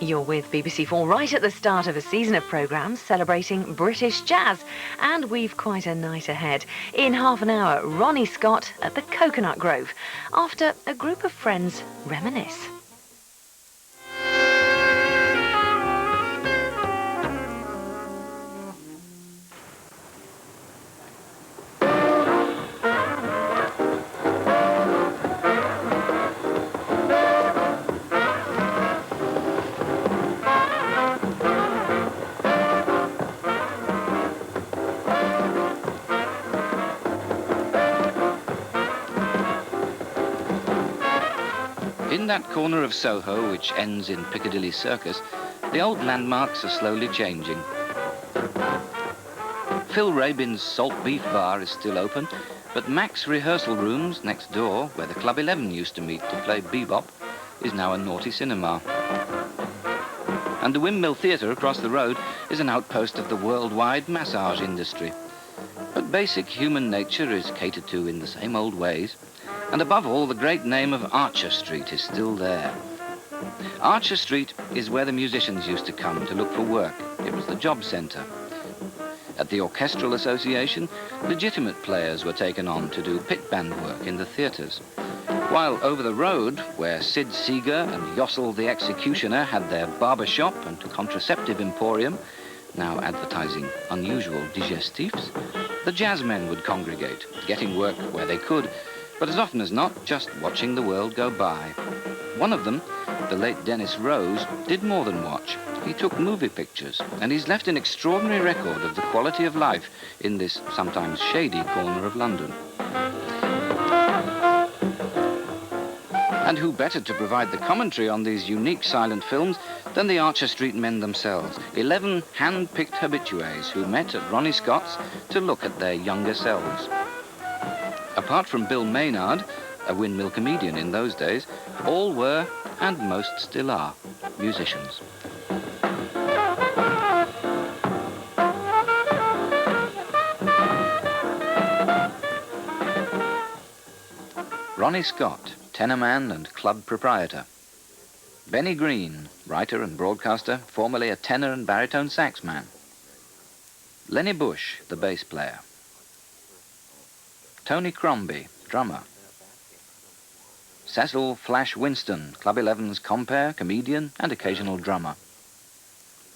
You're with BBC4 right at the start of a season of programmes celebrating British jazz, and we've quite a night ahead. In half an hour, Ronnie Scott at the Coconut Grove, after a group of friends reminisce. In that corner of Soho, which ends in Piccadilly Circus, the old landmarks are slowly changing. Phil Rabin's Salt Beef Bar is still open, but Mac's rehearsal rooms next door, where the Club 11 used to meet to play bebop, is now a naughty cinema. And the Windmill Theatre across the road is an outpost of the worldwide massage industry. But basic human nature is catered to in the same old ways. And above all, the great name of Archer Street is still there. Archer Street is where the musicians used to come to look for work. It was the job centre. At the Orchestral Association, legitimate players were taken on to do pit band work in the theatres. While over the road, where Sid Seeger and Yossel the Executioner had their barber shop and contraceptive emporium, now advertising unusual digestifs, the jazzmen would congregate, getting work where they could, but as often as not, just watching the world go by. One of them, the late Dennis Rose, did more than watch. He took movie pictures, and he's left an extraordinary record of the quality of life in this sometimes shady corner of London. And who better to provide the commentary on these unique silent films than the Archer Street men themselves, 11 hand-picked habitués who met at Ronnie Scott's to look at their younger selves. Apart from Bill Maynard, a windmill comedian in those days, all were, and most still are, musicians. Ronnie Scott, tenorman and club proprietor. Benny Green, writer and broadcaster, formerly a tenor and baritone sax man. Lenny Bush, the bass player. Tony Crombie, drummer. Cecil Flash Winston, Club 11's compere, comedian and occasional drummer.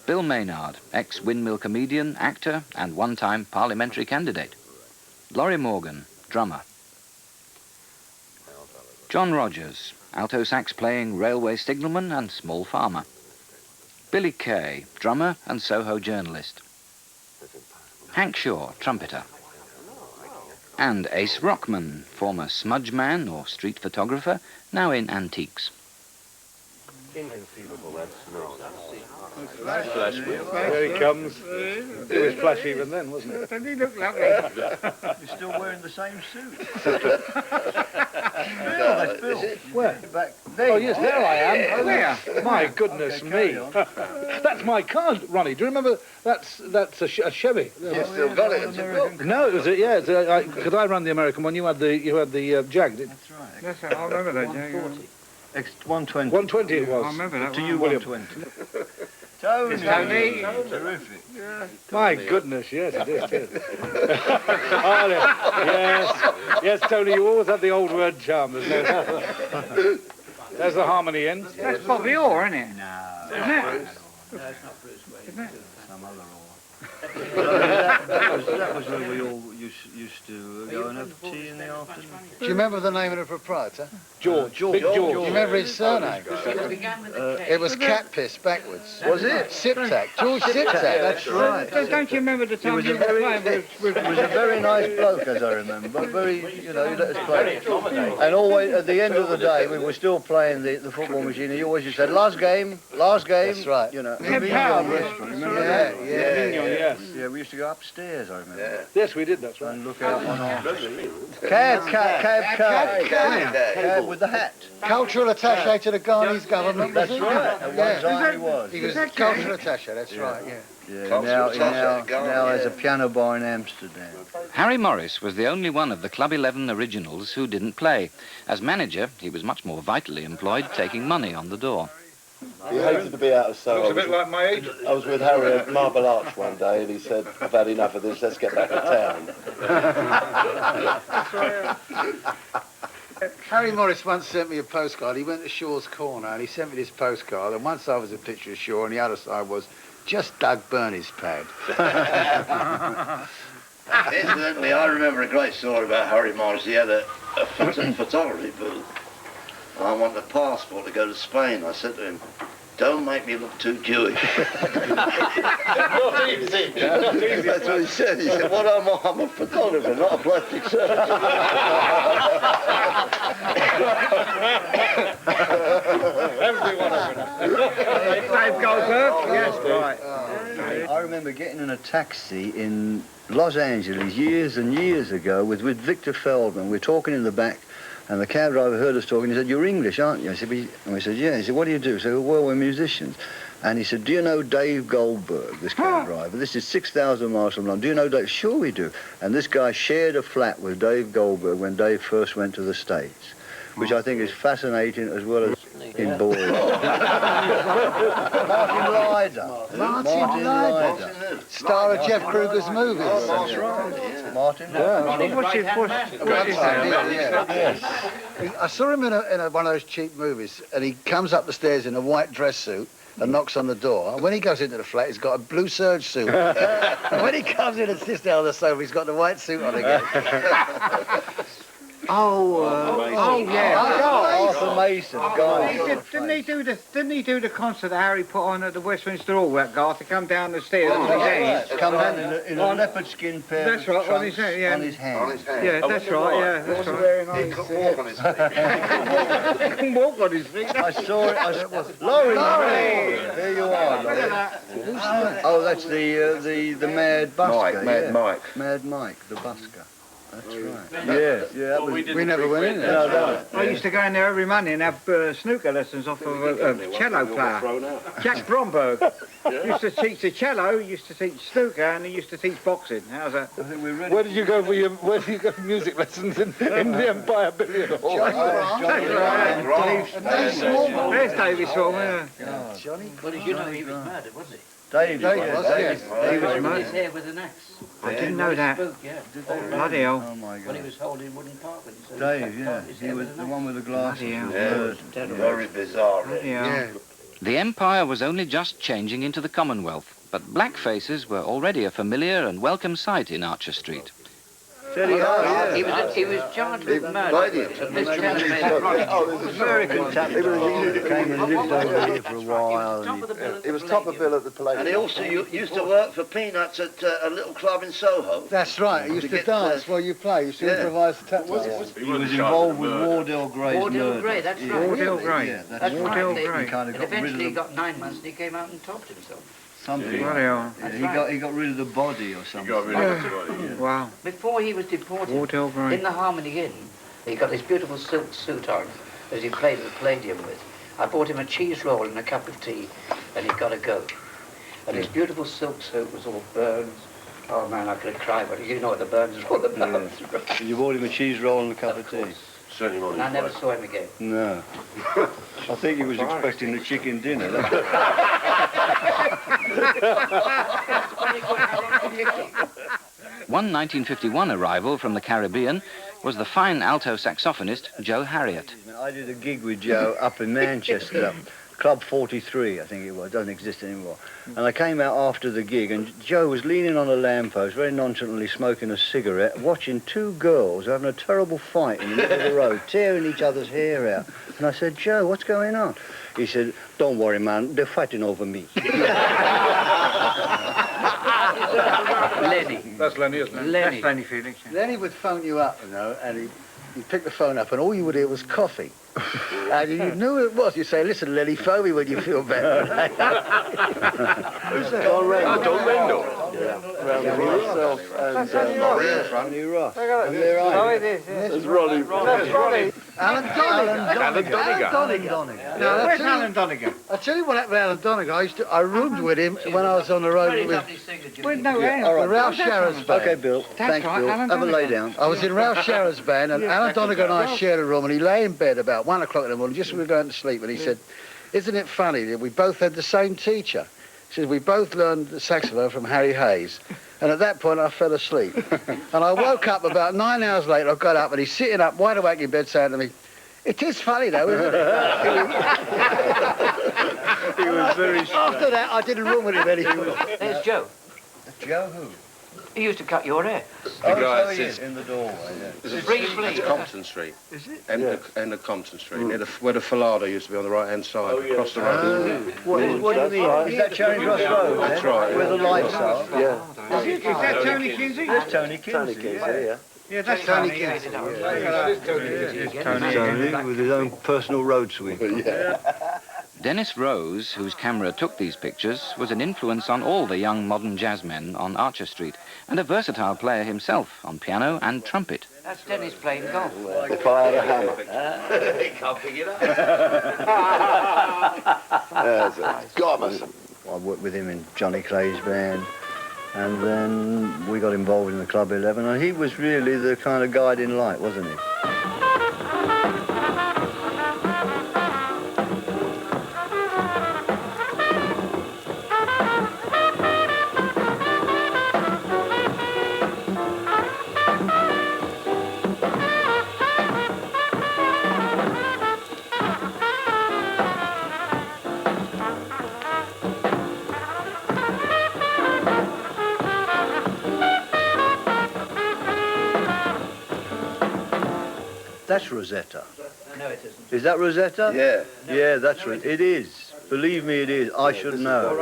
Bill Maynard, ex-windmill comedian, actor and one-time parliamentary candidate. Laurie Morgan, drummer. John Rogers, alto sax playing railway signalman and small farmer. Billy Kay, drummer and Soho journalist. Hank Shaw, trumpeter. And Ace Rockman, former smudge man or street photographer, now in antiques. Inconceivable, that's Flash. There he comes. It was Flash even then, wasn't it? Doesn't he look lovely? You're still wearing the same suit. Bill, that's Bill. Where? Back there. Oh, yes, there I am. Oh, Where? My goodness me. That's my car, Ronnie. Do you remember? That's a Chevy. You still got it, it's a book. No, it was because I ran the American one. You had the Jag. That's right. Yes, I remember that, Jag. X120. 120 it was. I remember that To one. you, William. 120. Tony. Terrific. Yeah. My goodness, yes, it is. Oh, yes, Tony, you always have the old word charm. There's the harmony in. That's Bobby Orr, isn't it? No. Isn't it? No, it's not Bruce Wayne. Isn't it? Some other that was where we all used to go and have tea in the afternoon. Do you remember the name of the proprietor? George. Big George. Do you remember his surname? It was cat piss backwards. Was it? Siptak. George Siptak. That's right. Don't you remember the time you were playing with... He was a very nice bloke, as I remember. Very, he let us play. And always, at the end of the day, we were still playing the football machine. He always just said, last game. That's right. You know, Ted Powell, remember that? Yes. Yeah, we used to go upstairs, I remember. Yes, we did, that's right. And look out on our... Cab with the hat. Cultural attaché to the Ghanese government, was That's he? right. At one time he was. He was cultural attaché, that's right, yeah. Yeah, now there's a piano bar in Amsterdam. Harry Morris was the only one of the Club 11 originals who didn't play. As manager, he was much more vitally employed taking money on the door. He hated to be out of Soho. Looks a bit like my age. I was with Harry at Marble Arch one day, and he said, "I've had enough of this. Let's get back to town." Harry Morris once sent me a postcard. He went to Shaw's Corner and he sent me this postcard, and one side was a picture of Shaw and the other side was just Doug Burney's pad. Incidentally, I remember a great story about Harry Morris. He had a photography booth. I wanted a passport to go to Spain. I said to him, "Don't make me look too Jewish." Not easy. That's what he said. He said, "What am I? I'm a photographer, not a plastic surgeon." Dave Goldberg? Yes, right. I remember getting in a taxi in Los Angeles years and years ago with Victor Feldman. We're talking in the back, and the cab driver heard us talking. He said, "You're English, aren't you?" I said, and we said, "Yeah." He said, "What do you do?" I said, "Well, we're musicians." And he said, "Do you know Dave Goldberg, this cab driver? This is 6,000 miles from London. Do you know Dave?" "Sure we do." And this guy shared a flat with Dave Goldberg when Dave first went to the States, which I think is fascinating as well as in boring. Martin Ryder. Martin Ryder. Star of Jeff Kruger's movies. That's right. Martin Ryder. I saw him in one of those cheap movies, and he comes up the stairs in a white dress suit and knocks on the door. And when he goes into the flat, he's got a blue serge suit. And when he comes in and sits down on the sofa, he's got the white suit on again. Arthur Mason. Didn't he do the concert that Harry put on at the Westminster Hall? That Garth to come down the stairs on his hands. Come down in a leopard skin pair. That's right, on his hand. Yeah. On his hands. Yeah, that's right. Yeah, that's right. He couldn't walk on his feet. He can walk on his feet. I saw it. Laurie! There you are, Laurie. Oh, that's the Mad Busker. Mad Mike, the Busker. That's right. Yeah. We never went in there. No. I used to go in there every Monday and have snooker lessons off of a cello player. Jack Bromberg used to teach the cello, used to teach snooker, and he used to teach boxing. How's that? I think we're ready. Where did you go for music lessons in the Empire Billiard Hall? There's Davy Smallman. Johnny? Well, did you know he was murdered, wasn't he? Dave was, yes. He was With murdered. his hair with an axe. I didn't know that. Yeah. Bloody hell. Oh my When he God. was holding wooden carpet. So Dave, yeah. He was the one with the glasses. Bloody hell. Very bizarre. Bloody hell. The Empire was only just changing into the Commonwealth, but black faces were already a familiar and welcome sight in Archer Street. He was charged with murder. This American tap. He came and lived over here for a while. He was top of bill at the Palladium. And he also used to work for peanuts at a little club in Soho. That's right. He used to dance while you play. He used to improvise the tap. He was involved with Wardell Gray's Wardell murder. Gray, that's right. Wardell Gray. Yeah, That's Wardell right. Gray. He kind of And got rid eventually he of got 9 months and he came out and topped himself. something. Bloody hell. Yeah, he got rid of the body or something. Wow. Before he was deported, Wardell Gray. in the Harmony Inn, he got this beautiful silk suit on as he played at the Palladium with. I bought him a cheese roll and a cup of tea, and he got to go. And his beautiful silk suit was all burned. Oh man, I could have cried, but you know what the burns are all about. Yeah. You bought him a cheese roll and a cup of tea? Certainly And I never saw him again. No. I think he was expecting the chicken dinner. One 1951 arrival from the Caribbean was the fine alto saxophonist Joe Harriott. I did a gig with Joe up in Manchester, Club 43, I think it was, doesn't exist anymore. And I came out after the gig, and Joe was leaning on a lamppost, very nonchalantly smoking a cigarette, watching two girls having a terrible fight in the middle of the road, tearing each other's hair out. And I said, "Joe, what's going on?" He said, "Don't worry, man, they're fighting over me." Lenny. That's Lenny, isn't it? That's Lenny Felix. Yeah. Then he would phone you up, you know, and he'd pick the phone up, and all you would hear was coffee. And you knew who it was. You'd say, "Listen, Lenny, phone me when you feel better." Who's that? Don Rendell. Ronnie Ross. And there I am. it is. Yeah. There's Ronnie. That's Ronnie. Alan Donegan. Now, where's Alan Donegan? I tell you what happened to Alan Donegan. I roomed with him when I was on the road with Well, no, Ralph Sharron's band. Okay, Bill. Thanks, right, Bill. Alan Have a lay Donegan. down. I was in Ralph Sharron's band, and Alan Donegan and I shared a room, and he lay in bed about 1 o'clock in the morning, just as we were going to sleep, and he said, isn't it funny that we both had the same teacher? He says, we both learned the saxophone from Harry Hayes. And at that point, I fell asleep. And I woke up about 9 hours later. I got up, and he's sitting up, wide awake in bed, saying to me, "It is funny, though, isn't it?" He was very strange. After that, I didn't room with him anymore. There's Joe. Joe who? He used to cut your hair. The guy so he says- is, in the doorway, yeah. Briefly. It's Compton Street. Is it? End of Compton Street, near where the Falada used to be on the right-hand side, across the road. What do you mean? Is that Charing Cross Road? That's right. Where the lights are? Yeah. Is that Tony Kinsey? That's Tony Kinsey, yeah. Yeah, that's Tony Kinsey. Tony with his own personal road sweep. Dennis Rose, whose camera took these pictures, was an influence on all the young modern jazzmen on Archer Street, and a versatile player himself on piano and trumpet. That's Dennis playing golf. If I had a hammer. He can't pick it up. God, I worked with him in Johnny Clay's band, and then we got involved in the Club 11, and he was really the kind of guiding light, wasn't he? That's Rosetta. No, it isn't. Is that Rosetta? Yeah. Yeah, that's right. It is. Believe me, it is. I should know.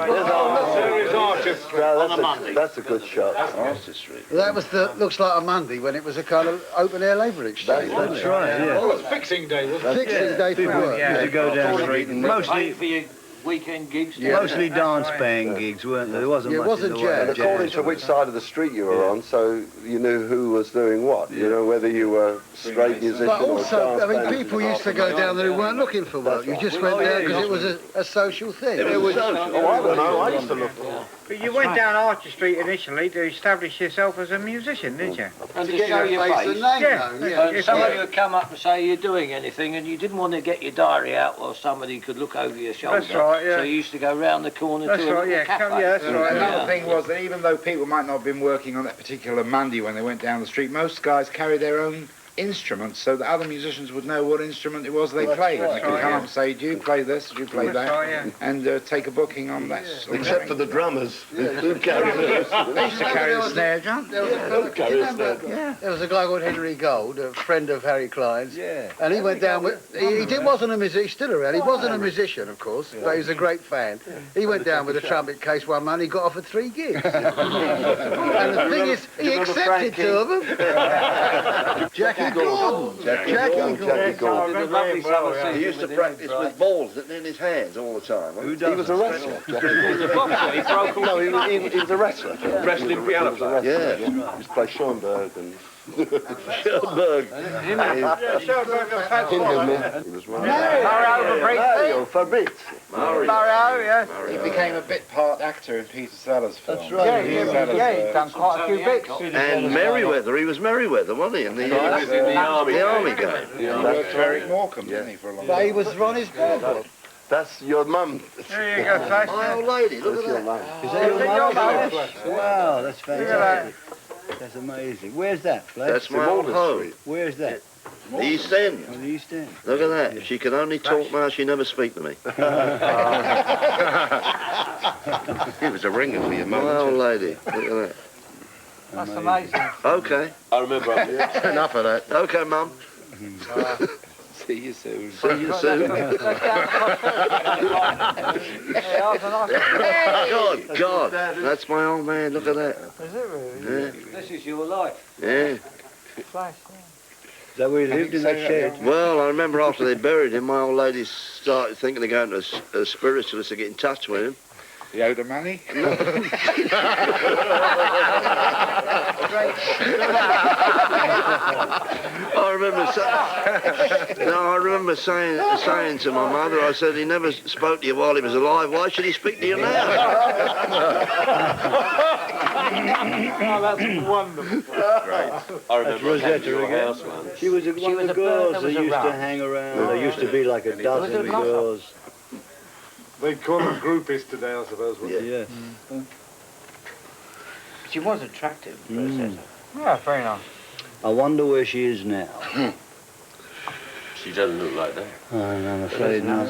That's a good shot. Archer Street. That was looks like a Monday when it was a kind of open-air labour exchange. That's right, yeah. Oh, it's fixing day, wasn't it? Fixing day for work. Used to go down the street, Paying mostly for your weekend gigs. mostly dance band gigs, weren't there? There wasn't Yeah, it much wasn't in the way jazz. of According to which side of the street you were on, so you knew who was doing what. You know, whether you were straight musician But or also, dance I mean, band. people used to go down there who weren't looking for work. You just went there because it was a social thing. It was social. Oh, I don't know. I used to look for. But you went down Archer Street initially to establish yourself as a musician, didn't you? And to show your face. Yeah. And somebody would come up and say you're doing anything, and you didn't want to get your diary out while somebody could look over your shoulder. That's right, yeah. So you used to go round the corner That's to a right, little yeah. cafe. Yeah, that's right. Another thing was that even though people might not have been working on that particular Monday when they went down the street, most guys carried their own instruments so that other musicians would know what instrument it was they played. right. You could come up and say, do you play this, do you play That's that, right, yeah. and take a booking on that. sort of Except thing. for the drummers. Who carried those? They used to carry the snare drum. There was a guy called Henry Gold, a friend of Harry Klein's, and he went down with, wasn't a musician, he's still around, he wasn't a musician, of course, but he was a great fan. He went down with a trumpet case one man, he got offered 3 gigs. And the thing is, he accepted 2 of them. Jackie Gordon. Jackie Gordon. He used to practice with balls in his hands all the time. He was a wrestler. No, he was a wrestler. Wrestling piano player. Yeah. He used to play Schoenberg and Schoenberg. He was Mario Fabrizio. Mario, yeah. He became a bit part actor in Peter Sellers' film. That's right. Yeah, he's done quite a few bits. And Merriweather, he was Merriweather, wasn't he? In the army game. He worked for Eric Morecambe, didn't he, for a long But time? he was Ronnie's brother. That's your mum. There you go, Flash. My old lady, look at that. Is that your Your mum? mum. Wow, that's fantastic. That's amazing. Where's that, Flash? That's my old home. Where's that? The East End. On the East End. Look at that. If she could only talk now, she never speak to me. It was a ringer for your mum. My old lady. Look at that. That's amazing. Okay. I remember. Enough of that. Okay, mum. See you soon. See you soon. God, that's my old man. Look at that. Is it really? Yeah. This is your life. Yeah. Flash, Is that where he lived in that shed? Well, I remember after they buried him, my old lady started thinking of going to a spiritualist to get in touch with him. He owed her money? I remember saying to my mother, I said, he never spoke to you while he was alive. Why should he speak to you now? Oh, that's wonderful. Great. I remember Rosetta again. She was one of the girls that used to hang around. There used to be like a dozen girls. They'd call them groupies today, I suppose, wouldn't they? Yeah. She was attractive, Rosetta. Yeah, very nice. I wonder where she is now. She doesn't look like that. I'm afraid not.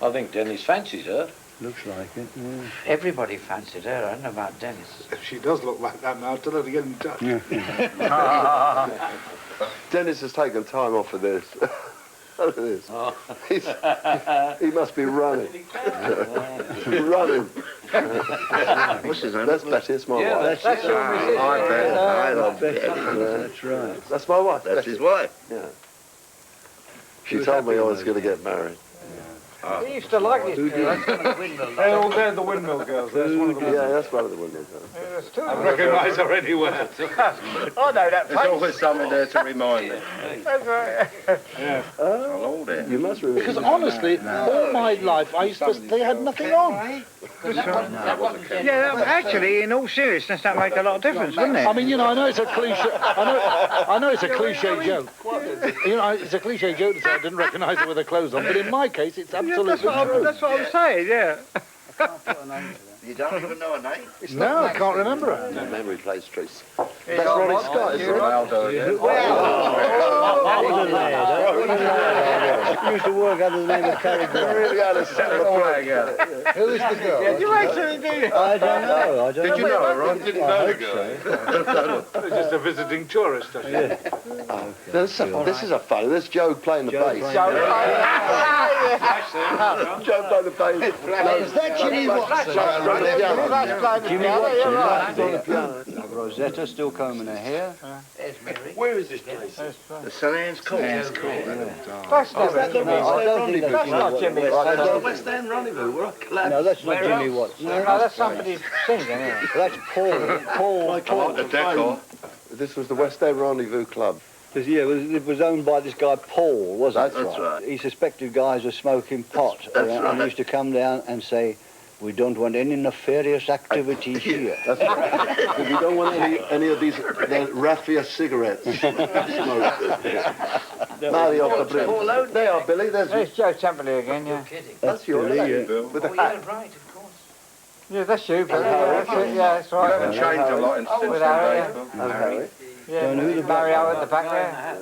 I think Dennis fancies her. Looks like it, yeah. Everybody fancied her. I don't know about Dennis. If she does look like that now, tell her to get in touch. Dennis has taken time off for this. Look at this. Oh. He must be running. Running. What's his name? That's Betty, it's my wife. That's your missus. I love Betty. That's right. That's my wife. That's his wife. Yeah. She told me I was going to get married. He used to like it. They're the windmill girls. That's one of the Yeah, that's one of the windmill girls. There's two. I recognise her anywhere. I know that face. There's always something there to remind me. That's right. Yeah. Hello there. You must remember. Because honestly, all my life, I used to, they had nothing on. Yeah, actually, in all seriousness, that make a lot of difference, wouldn't it? I mean, you know, I know it's a cliche. I know it's a cliche joke. You know, it's a cliche joke to say I didn't recognise her with her clothes on, but in my case, it's absolutely true. That's what I'm saying. Yeah. You don't even know her name? No, I can't remember her. No memory plays tricks. That's Ronnie Scott, isn't it? He used to work under the name of Carrie Grant. Really got to set the flag out. Who is the girl? You actually did. I don't know. Did you know her, Ron? Didn't know the girl. Just a visiting tourist, I think. This is a funny. There's Joe playing the bass. Joe playing the bass. Is that Jimmy Watson? Jimmy Watson. Rosetta still combing her hair. There's Mary. Where is this place? The St Anne's Court. That's Is that the West I End don't think Rendezvous? that's not Jimmy That's the West End Rendezvous. We're a collapse. No, that's not Jimmy Watson. No, that's somebody singing, isn't it? That's Paul. The decor. This was the West End Rendezvous Club. Yeah, it was owned by this guy Paul, wasn't it? That's right. He suspected guys were smoking pot, and he used to come down and say, "We don't want any nefarious activities here." That's right. We don't want any of these raffia cigarettes. Marty off the brim. They are, Billy. There's Joe Temperley again, yeah. That's your Billy, Bill. With the Oh, yeah, hat. right, of course. Yeah, that's you, Billy. Yeah, that's it. Yeah, that's right. haven't changed a lot With Harry, yeah. And Harry. Yeah, Mario at the back there.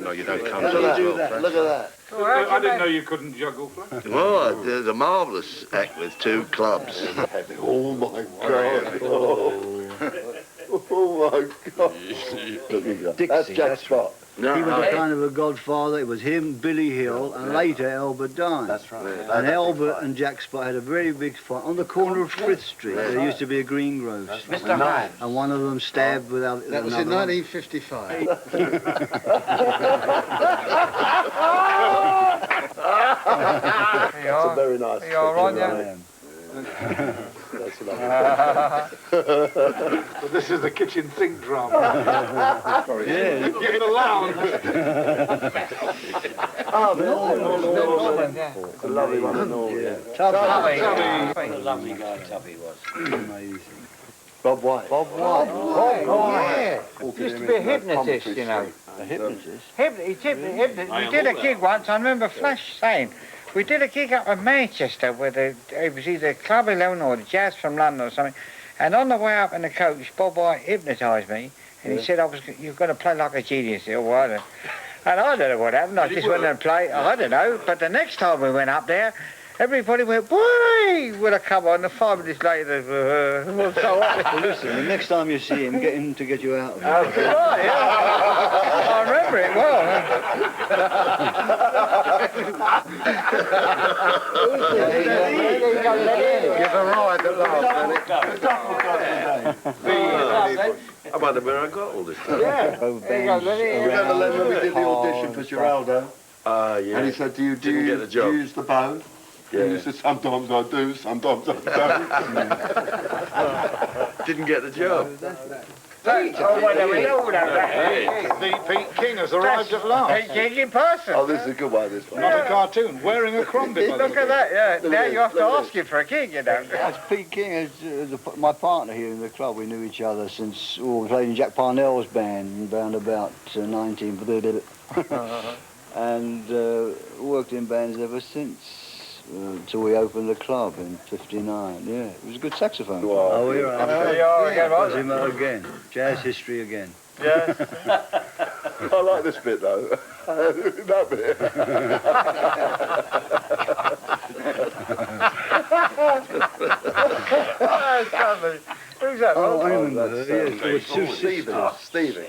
No, you don't come Look to at that. that. Look at that. I didn't know you couldn't juggle, Flash. Well, there's a marvellous act with two clubs. Oh my God. Oh my God. That's Jack Spot. No, He was a kind of a godfather. It was him, Billy Hill, and later Albert died. That's right. And Albert and Jack Spot had a very big fight on the corner of Frith Street. There used to be a greengrocer. Mr. Hyde. And one of them stabbed without... That was in 1955. That's a very nice. You're on, yeah. That's lovely. But this is the kitchen sink drama. Yeah. You're in a lounge. Oh, Yeah. the lovely one and all, yeah. Tubby. What a lovely guy Tubby was. Amazing. Bob White. Bob White. Yeah. He used to be a hypnotist, you know. A hypnotist. We did a gig once, I remember Flash saying, we did a gig up in Manchester with it was either Club 11 or the Jazz from London or something, and on the way up in the coach, Bob White hypnotised me, and he said, you're going to play like a genius. And I don't know what happened, I just went and played, I don't know, but the next time we went up there, everybody went, "Whee!" with a come on, and 5 minutes later, well, Listen, the next time you see him, get him to get you out of it. right, yeah. I remember it well. Give a ride at last, I wonder where I got all this stuff. Yeah. There you go, Lenny. Remember Len when we did the audition for Geraldo? Yeah. And he said, do you use the bone? Yeah. And he said, sometimes I do, sometimes I don't. Didn't get the job. Pete King has arrived at last. Pete King in person. Oh, this is a good one, this one. Not a cartoon, wearing a crombie. Look at that, yeah. Now you have to ask him for a gig, you know. That's Pete King, my partner here in the club. We knew each other since we played in Jack Parnell's band around about 19... and worked in bands ever since. until we opened the club in '59. Yeah, it was a good saxophone. Wow. Oh, we're on. There you are again, right? Cosimo again. Jazz history again. Yes. I like this bit though. That bit. That's lovely. Who's that? Oh, I Ron? remember her. Yes, there were two sisters. Stevie.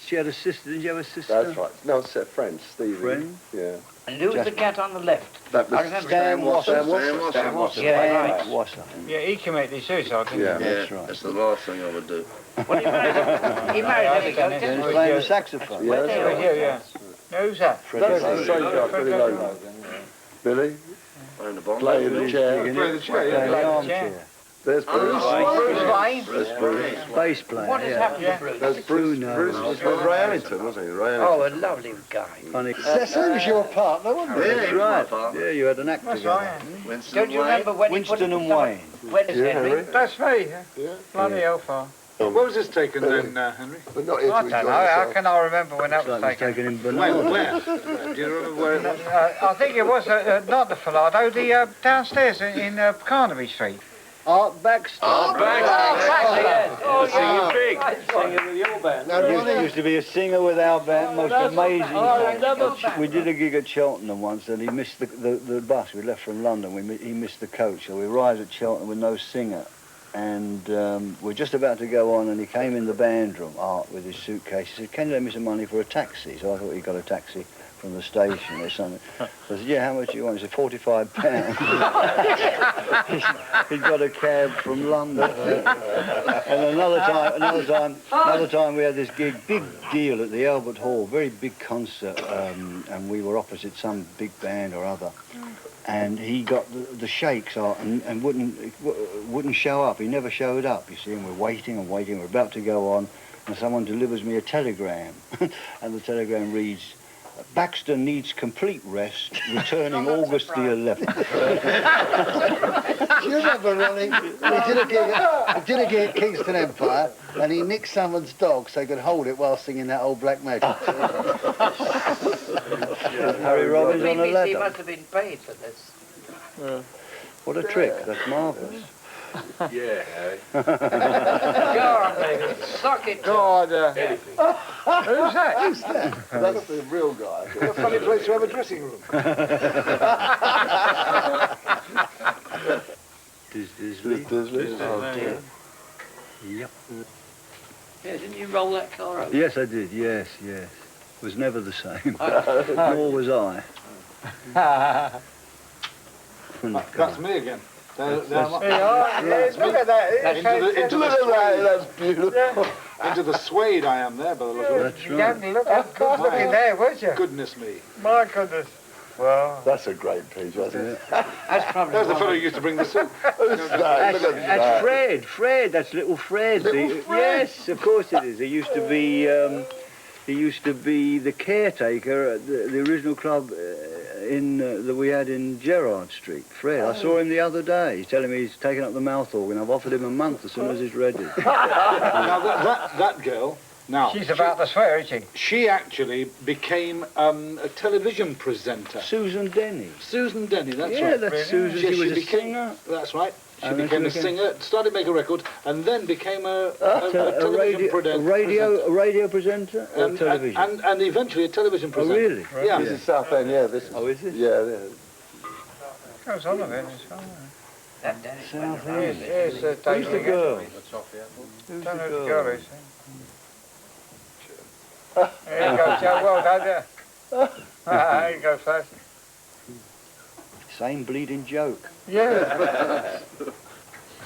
She had a sister. Didn't you have a sister? That's right. No, it's a friend, Stevie. Friend? Yeah. And who was the cat on the left? That was I remember Stan Wasser. Stan Wasser. Yeah, right. Wasser. Yeah, he committed suicide, didn't Yeah. he? That's right. That's the last thing I would do. Well, he married every Yeah, goat, He didn't was he? playing the saxophone. Yeah, that's Yeah, right. yeah. Who's that? That's the same guy, Billy Logan. Billy, Playing the bond. playing the chair. Play the chair, Playing yeah. the armchair. There's Bruce. Bruce Wayne. There's Bruce. Bass player. What has yeah. happened to Bruce? There's Bruce. Bruce was with Ray Ellington, wasn't he? Ray Ellington. Oh, a lovely guy. Funny. He was your partner, wasn't he? Yeah, That's he was my right. partner. Yeah, you had an act That's together. right. Winston Don't you Wayne. remember when Winston he and put Wayne. When is Yeah, Henry? Henry. That's me. Yeah. Bloody hell far. What was this taken then, Henry? But not here I to don't enjoy know. How yourself. can I remember when that Looks was like he's taken? taken in Where? bananas. Do you remember where it was? I think it was not the Falado, the downstairs in Carnaby Street. Art Baxter. Exactly, yes. Oh, Singing big. Singing with your band. He used to be a singer with our band, most amazing. I never back. We did a gig at Cheltenham once, and he missed the bus. We left from London. He missed the coach, so we arrived at Cheltenham with no singer. And we're just about to go on, and he came in the band room, Art, with his suitcase. He said, "Can you lend me some money for a taxi?" So I thought he got a taxi from the station or something. So I said, "Yeah, how much do you want?" He said, £45. He'd got a cab from London. And another time we had this gig, big deal at the Albert Hall, very big concert, and we were opposite some big band or other. And he got the shakes out and wouldn't show up. He never showed up, you see, and we're waiting and waiting. We're about to go on, and someone delivers me a telegram. And the telegram reads, "Baxter needs complete rest, returning August the 11th. Do you remember, Ronnie? We did a gig at Kingston Empire, and he nicked someone's dog so he could hold it while singing that old Black Magic. Harry Robbins on a BBC ladder. must have been paid for this. What a trick, that's marvellous. Yeah. Go on, baby. Suck it. God, who's that? That's the real guy. What a funny place to have a dressing room. Disley. Oh, dear. Yep. Yeah, didn't you roll that car over? Yes, I did, yes. Was never the same. Nor was I. That's me again. There There you are. Yes, look at that. Into the suede. That's beautiful. Into the suede I am there, by the look of it. That's You right. hadn't looked at good looking there, would you? Goodness me. My goodness. Well, That's a great piece, wasn't it? That's probably That was the one fellow of- who used to bring the soup. Who's that? Look at That's that. Fred, that's little Fred. Yes, of course it is. He used to be the caretaker at the original club that we had in Gerrard Street. Fred, I saw him the other day. He's telling me he's taken up the mouth organ. I've offered him a month as soon as it's ready. Now that girl, now she's about to swear, isn't she? she actually became a television presenter. Susan Denny. Susan Denny, that's Yeah, right. that's Susan. Yes, She was a became, singer. That's right. She And then became she a singer, started making a record, and then became a television presenter. A radio presenter or television? And eventually a television Oh, presenter. really? Yeah. This is South End, yeah. This is, Oh, is it? Yeah. Goes on a bit. It's fine. That Dennis South went End. Here's Who's the girl? Don't know who the girl is. There you go, Joe. Well done, yeah. There you go, Flash. Same bleeding joke. Yeah,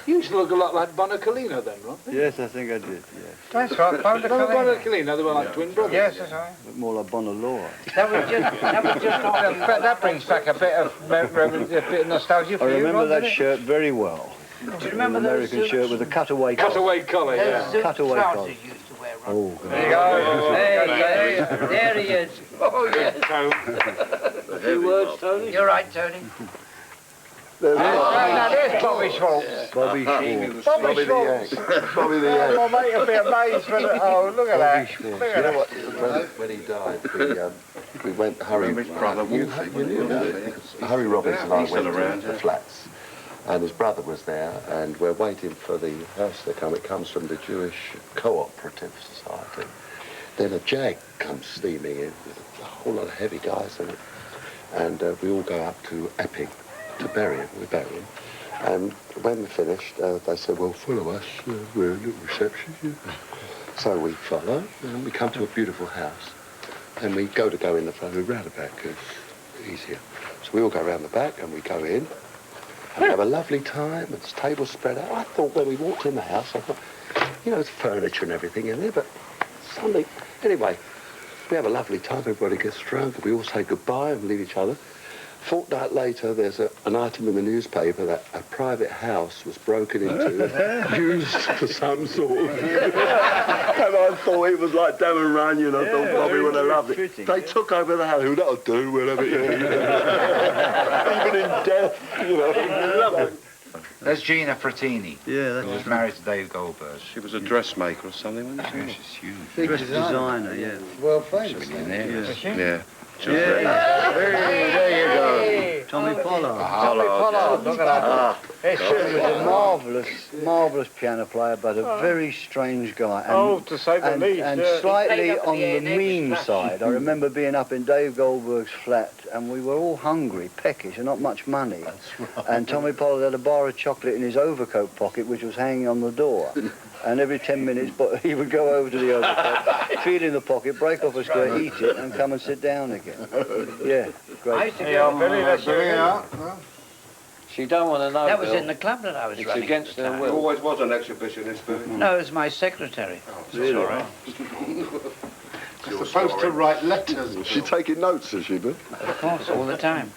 You used to look a lot like Bonacolino then, right? Yes, I think I did, yes. that's right. Found the Remember colour. Bonacolino? They were like twin brothers. Yes, that's right. But more like Bonalora. That was just after you. That brings back a bit of a bit of nostalgia I for you, remember Ron, that doesn't it? shirt very well. Do you remember An those American suits? shirt with a cutaway collar. Cutaway collar, Those yeah. suit Cutaway trousers collar. you used to wear, Ron. Oh, God. There you go. There he is. Oh, yes. So, A few words, Tony? You're right, Tony. There's Now there's Bobby Schwartz. Bobby Schwartz. Bobby Schwartz. Bobby the Yank. My mate will be amazed when oh, look at that. Look at You know that. what? When he died, we went. Harry, brother Wolfie. you knew that. Harry Robbins and I went to the flats, and his brother was there, and we're waiting for the house to come. It comes from the Jewish Cooperative Society. Then a jag comes steaming in with a whole lot of heavy guys in it, and we all go up to Epping to bury him. We bury him. And when we finished, they said, well, follow us, we're in the reception. Yeah. So we follow, and we come to a beautiful house. And we go in the front, we round the back, it's easier. So we all go round the back, and we go in, and we have a lovely time, and it's tables spread out. I thought when we walked in the house, I thought, you know, there's furniture and everything in there, but suddenly, anyway, we have a lovely time, everybody gets drunk, and we all say goodbye and leave each other. Fortnight later, there's an item in the newspaper that a private house was broken into, used for some sort of... and I thought it was like Damn and Run, you know, I thought Bobby would have loved it. They took over the house, that'll do, we'll have it here. Even in death, you know. Lovely. That's Gina Frattini. Yeah, who was married to Dave Goldberg. She was a dressmaker or something, wasn't she? Yeah, she's huge. Big designer, yeah. Well, famous. Yeah. There you go. Tommy Pollard. Tommy Pollard, look at that. He was a marvellous piano player, but a very strange guy. And, to say the least. And yeah. slightly on the mean side. I remember being up in Dave Goldberg's flat, and we were all hungry, peckish, and not much money. That's right. And Tommy Pollard had a bar of chocolate in his overcoat pocket, which was hanging on the door. And every 10 minutes, he would go over to the overcoat, feel in the pocket, break off a square, eat it, and come and sit down again. Yeah, great. She don't want to know. That was in the club that I was It's running. against her There will. always was an exhibitionist, Billy. No, it was my secretary. Really? All right. Supposed to write letters. Is she taking notes, has she been? Of course, all the time.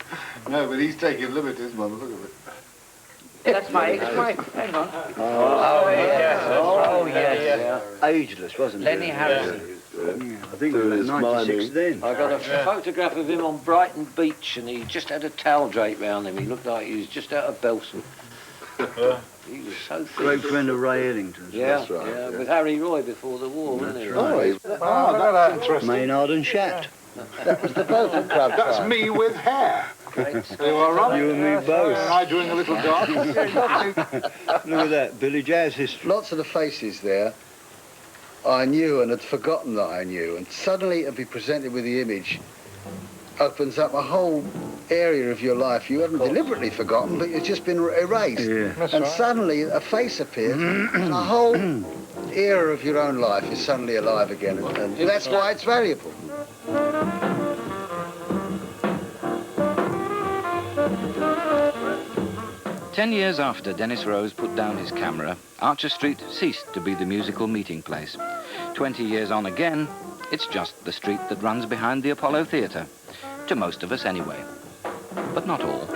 No, but he's taking liberties, mother. Look at it. That's my ex-wife. Hang on. Oh, yes. Oh, yes. Ageless, wasn't he? Lenny Harrison. I think it was 96 then. I got a photograph of him on Brighton Beach, and he just had a towel draped round him. He looked like he was just out of Belsen. He was so thin. Great friend of Ray Ellington's. Yeah, That's right, yeah, yeah. with Harry Roy before the war, wasn't he? Right. that's interesting. Maynard and Shat. That was the Belgian club. That's me with hair. You all right? You and me both. Am I doing a little dance? Look at that, Billy Jazz history. Lots of the faces there I knew and had forgotten that I knew, and suddenly to be presented with the image opens up a whole area of your life you haven't deliberately forgotten, but it's just been erased. Yeah. And suddenly a face appears, and a whole era of your own life is suddenly alive again, and that's why it's valuable. 10 years after Dennis Rose put down his camera, Archer Street ceased to be the musical meeting place. 20 years on again, it's just the street that runs behind the Apollo Theatre. To most of us anyway. But not all.